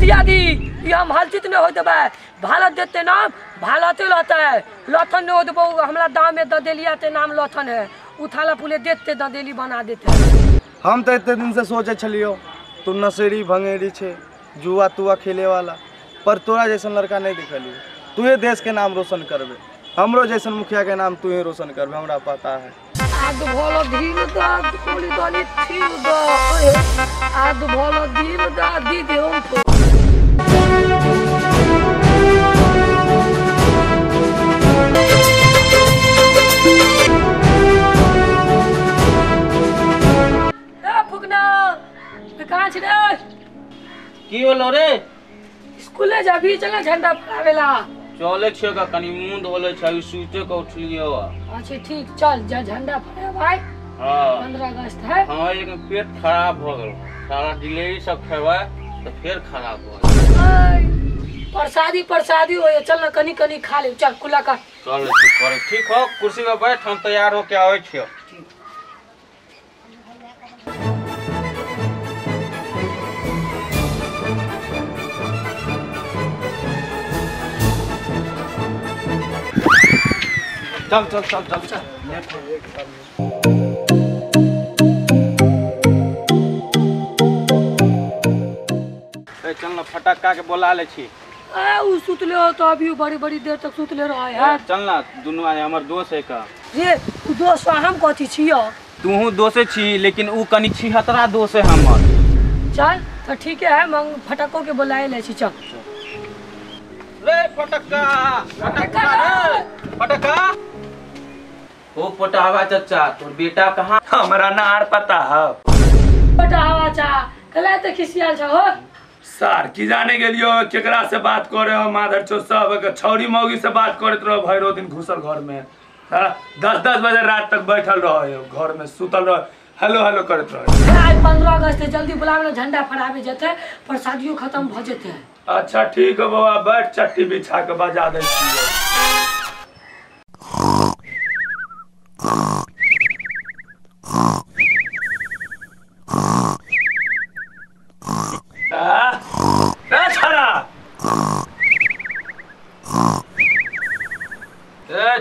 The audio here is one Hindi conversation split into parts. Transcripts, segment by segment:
मुखिया दी ये हम हलचित नहीं हो देबे भारत देते नाम भारते रहता है लथन नहीं हो देबो हमरा दाम में ददेलिया ते नाम लथन है उथाला पुले देते ददेली बना देते। हम तो इतने दिन से सोचे छलियो तू नशेड़ी भंगेड़ी छे जुआ तुआ खेले वाला पर तोरा जैसा लड़का नहीं दिखलियो तू ये देश के नाम रोशन करबे हमरो जैसन मुखिया के नाम तू ही रोशन करबे हमरा पता है। आद भोलो धीर दा कोली दानी ठीक दा आद भोलो धीर दा दी दे हम फुकना कहां छी रे की होलो रे स्कूले जाबी चला झंडा फहरावेला चले छियो का कनी मुंड होले छै सुते को उठलियो। अच्छा ठीक चल जा झंडा फहरा भाई। हां 15 अगस्त है। हां लेकिन पेट खराब हो गेल सारा जिलेबी सब खेबा तो फिर खराब हो गेल। प्रसादी होए चल ना कनी कनी खा ले चल कुला का चल ठीक हो कुर्सी पे बैठ हम तैयार हो के आवे छियो। चल चल चल चल चल चल ना फटक्का के बोला ले छी उ सुतले हो तो अभी बड़ी बड़ी देर तक सुतले रहे है। चल ना दुनु आए हमर दोस्त है का रे उ दोस्त हम कथि छियो तूहू दोसे छी लेकिन उ कनी छी हतरा दोस्त है हमर। चल तो ठीक है हम फटक्को के बुलाए ले छी चल रे फटक्का फटक्का रे फटक्का ओ पटावा चाचा तोर बेटा कहां हमरा ना आर पता है पटावा चा कला त खिसियाल छ हो सर की जाने गेलियो केकरा से बात करे हो माधर चो सब के छौरी मौगी से बात करत रहो भैरो दिन घुसल घर में हां 10-10 बजे रात तक बैठल रहो घर में सुतल रहो हेलो हेलो करत रहो। आज 15 अगस्त है जल्दी बुलावे झंडा फहरावे जते प्रसादियो खत्म भ जते। अच्छा ठीक है बाबा बैठ चट्टी बिछा के बजा दे छियो।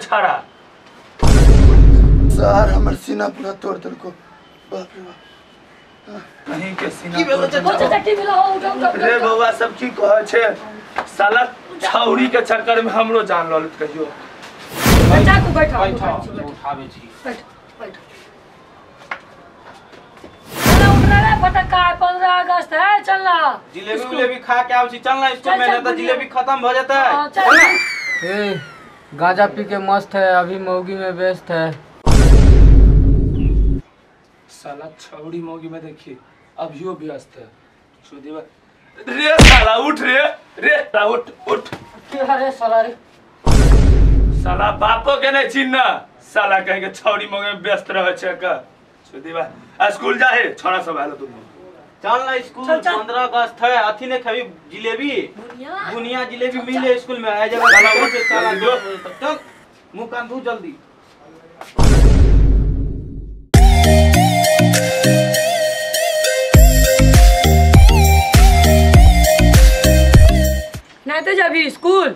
छाड़ा सर हमर सीना पूरा तोड़ दल को बाप रे बाप कहीं के सीना रे बाबा सब की कहे छे साला छौरी के चक्कर में हमरो जान लल कहियो बच्चा को बैठा उठावे छी बैठ बैठ चला उठ रे फटक्का 15 अगस्त है चलना जिलेबी खा के आउ छी चलना स्कूल में नहीं तो जिलेबी खत्म हो जाता है। चल ए गांजा पी के मस्त है अभी मौगी में व्यस्त है। साला छौड़ी मौगी में देखिए अभियो व्यस्त है सुदीवा रे साला उठ रे उठ उठ अरे साला रे साला बापो के नहीं चिन्ह साला कहीं के छौड़ी मौगी में व्यस्त रहे छे का सुदीवा स्कूल जाहे छोरा सब आलो तुम चल ना स्कूल 15 अगस्त है अथी ने खाई जिलेबी बुनिया जिलेबी मिले स्कूल में आ जगह चला चल मुंह कान धो जल्दी। नहीं तो जब स्कूल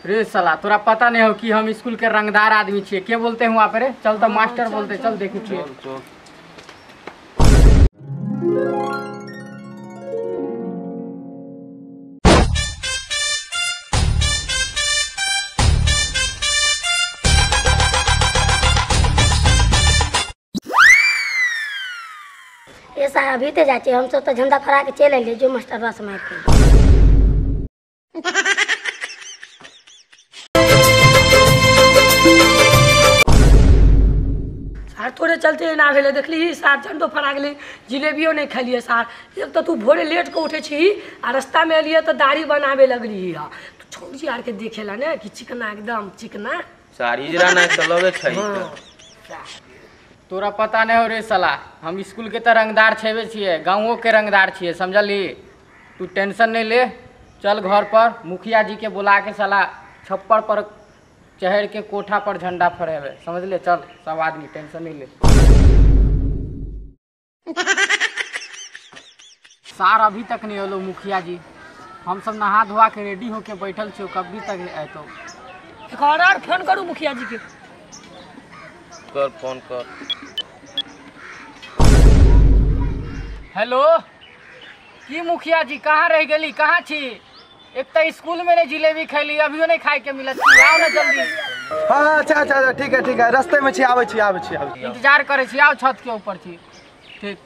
रे साला तोरा पता नहीं हो कि हम स्कूल के रंगदार आदमी छे के बोलते हैं वहाँ पे रे चल तो मास्टर बोलते चल देखो छिए ऐसा अभी तो जाते हम सब तो झंडा फहरा के चले ले जो मास्टर बस में सार थोड़े चलते ना भेले देखली सार झंडो फहरा गेली जिलेबियो नहीं खलिए सार एक तो तू भोरे लेट के उठे छी आ रास्ता में एलिए तो दाढ़ी बनावे लगली है तो छोड़ी आर के देखेला ना कि चिकना एकदम चिकना सारी जरा ना चलोगे छै तोरा पता नहीं हो रे साला हम स्कूल के तो रंगदार छेबे छिए गाँवों के रंगदार छिए समझली तू टेंशन नहीं ले चल घर पर मुखिया जी के बुला के साला छप्पर पर चढ़ के कोठा पर झंडा फहरावे समझ ले चल सब आदमी टेंशन नहीं ले। सार अभी तक नहीं होलो मुखिया जी हम सब नहा धोआ के रेडी होके बैठल छो, कभी तक आए तो एक और फोन करू मुखिया जी के। कर फोन कर। हेलो की मुखिया जी कहाँ रह गली, कहाँ छी? एक तो स्कूल में नहीं जिलेबी खैली, अभियो नहीं खाए के मिलत, आओ ना जल्दी। हाँ अच्छा अच्छा अच्छा, ठीक है रास्ते में छी, आवे छी। इंतजार करे छी, आओ छत के ऊपर छी। ठीक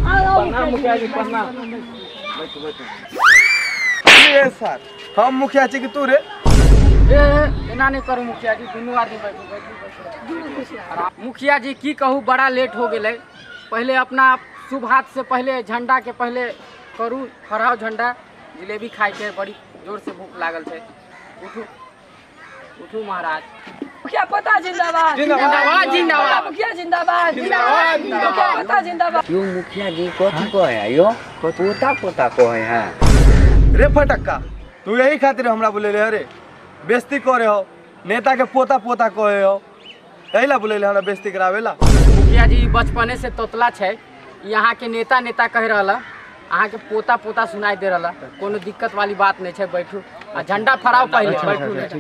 प्रणाम मुखिया जी, प्रणाम। ये सर हम मुखिया छी कि तू रे? एना नहीं करू मुखिया जी, दुनू आदमी बैठू। मुखिया जी की कहूँ, बड़ा लेट हो गए। पहले अपना शुभ हाथ से पहले झंडा के पहले करू, फहराओ झंडा। जिलेबी खाए के बड़ी जोर से भूख लागल है। उठू उठू महाराज। मुखिया पता जिंदाबाद, जिंदाबाद जिंदाबाद, मुखिया जिंदाबाद, जिंदाबाद, मुखिया पता जिंदाबाद। यो मुखिया जी कथी कहे यो पोता पोता कहे हैं रे फटक्का, तू यही खातिर हमरा बुलेले अरे बेइज्जती करे हो, नेता के पोता पोता कहे हो, यही ला बुलेले हमरा बेइज्जती करावेला। मुखिया जी बचपने से तोतला है, यहाँ के नेता नेता कह रहा, अहाँ के पोता पोता सुनाई दे रहा, कोनो दिक्कत वाली बात नहीं है। बैठू आ झंडा फहराओ पहले, बैठू।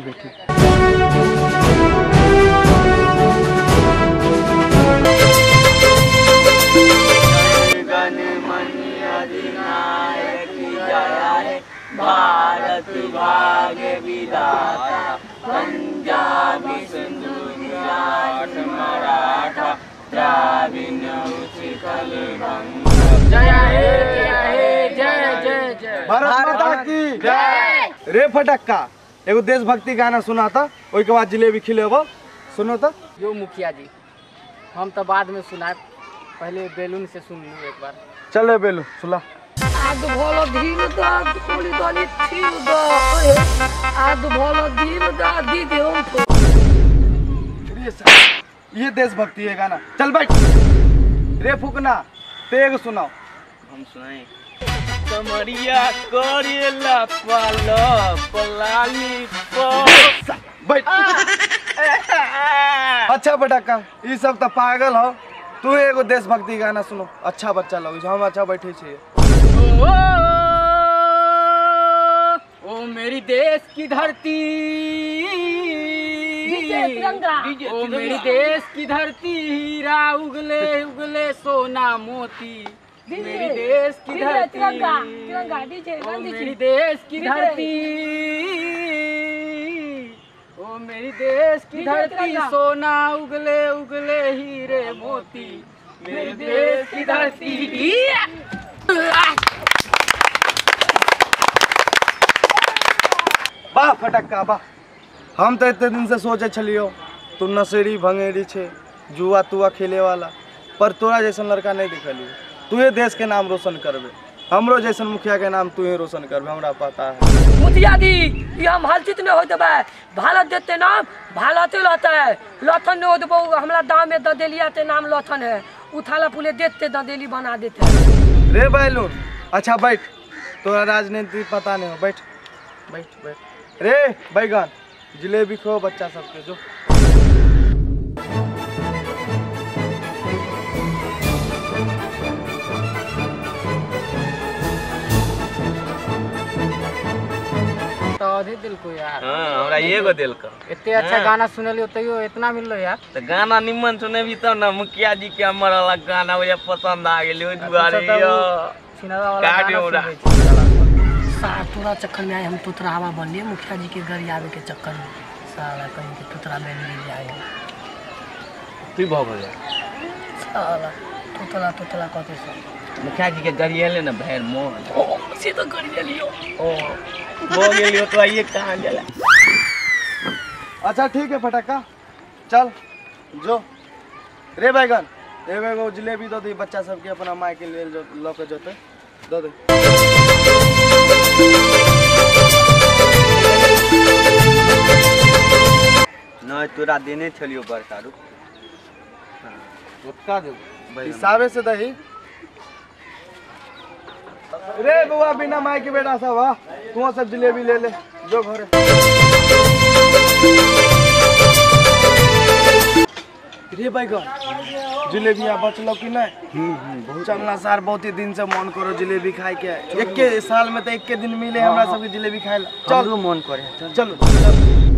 भारत भाग्य विधाता, पंजाबी सिंधु गुजरात मराठा द्राविड़ उत्कल गंगा। जय हे जय जय जय जय भारत माता की जय। रे फटक्का, एगो देशभक्ति गाना सुना था, ओई के बाद जिलेबी खिलेबो, सुनो तो। यो मुखिया जी हम तो बाद में सुनाए, पहले बेलून से सुन लूँ एक बार। चल बेलू सुला। आद भोलो धीर दा कोली दानी थीर दा, आद भोलो धीर दा दीदी हम। ये देशभक्ति है गाना, चल बैठ। रे फुकना, तेग सुनाओ। हम सुनाए। कमरिया करेला पालो पलाली बैठ। अच्छा फटक्का, ये सब तो पागल हो, तू एगो देशभक्ति गाना सुनो, अच्छा बच्चा लगे, हम अच्छा बैठे छे। ओ मेरी देश की धरती, ओ मेरी देश की धरती, हीरा उगले उगले सोना मोती। मेरी देश की धरती, ओ मेरी देश की धरती, ओ मेरी देश की धरती, सोना उगले उगले हीरे मोती। मेरी देश की धरती। वाह फटक्का वाह, हम तो इतने दिन से सोचे छलियो तू नशेड़ी भंगेड़ी छे, जुआ तुआ खेले वाला, पर तोरा जैसन लड़का नहीं दिखलियो। तू ये देश के नाम रोशन करबे, हमरो जैसन मुखिया के नाम तू ही रोशन करबे, हमरा पता है। मुखिया जी ये हम हलचित नहीं हो देबे, भारत देते नाम भारते रहता है, लथन नहीं हो देबो, हमरा दाम में ददेलिया ते नाम लथन है, उथाला पुले देते ददेली बना देते हैं। रे बैलून, अच्छा बैठ, तोरा राजनीति पता नहीं हो, बैठ बैठ बैठ। रे बैगन, जिलेबी खो बच्चा सबके जो। तो आधे दिल को यार। हाँ हमरा एगो दिल का। इतने अच्छा गाना सुनलियो तैयो इतना मिललो यार। तो गाना निम्न सुनेबी तब ना, मुखिया जी के हमर वाला गाना मुझे पसंद आ गेल, ओइ दुआरे सिनेमा वाला काटे गाना उड़ा। सुनै छी। सारा तोरा चक्कर में आए हम तुतरा हवा बनलिए, मुखिया जी के घर आवे के चक्कर में सारा कहीं के तुतरा में ले जाए। की भऽ गेलै? सारा तुतला तुतला कहते सब मुखिया जी के गरिएले ना भैर मोन। ओ से तो कर लियो। ओ हो गेलियो तो आइए कहाँ गेला। अच्छा ठीक है फटक्का, चल जो। रे बैगन, एगो जिलेबी दो दी बच्चा सबके, अपना माय के लिए जो लके जोते दो दे। नहीं तोरा देने छलियो बड़का रू। उतका दे हिसाबे से दही। रे बुआ बिना माय के बेटा सब, हाँ तू सब जिलेबी ले ले जो घरे। रे बैगन, जिलेबी बचलो कि नहीं? चलना सार बहुत ही दिन से मन करो जिलेबी खाए के। एक के साल में तो एक के दिन मिले हमरा सबके जिलेबी खाए ला। चल मन करे चलो।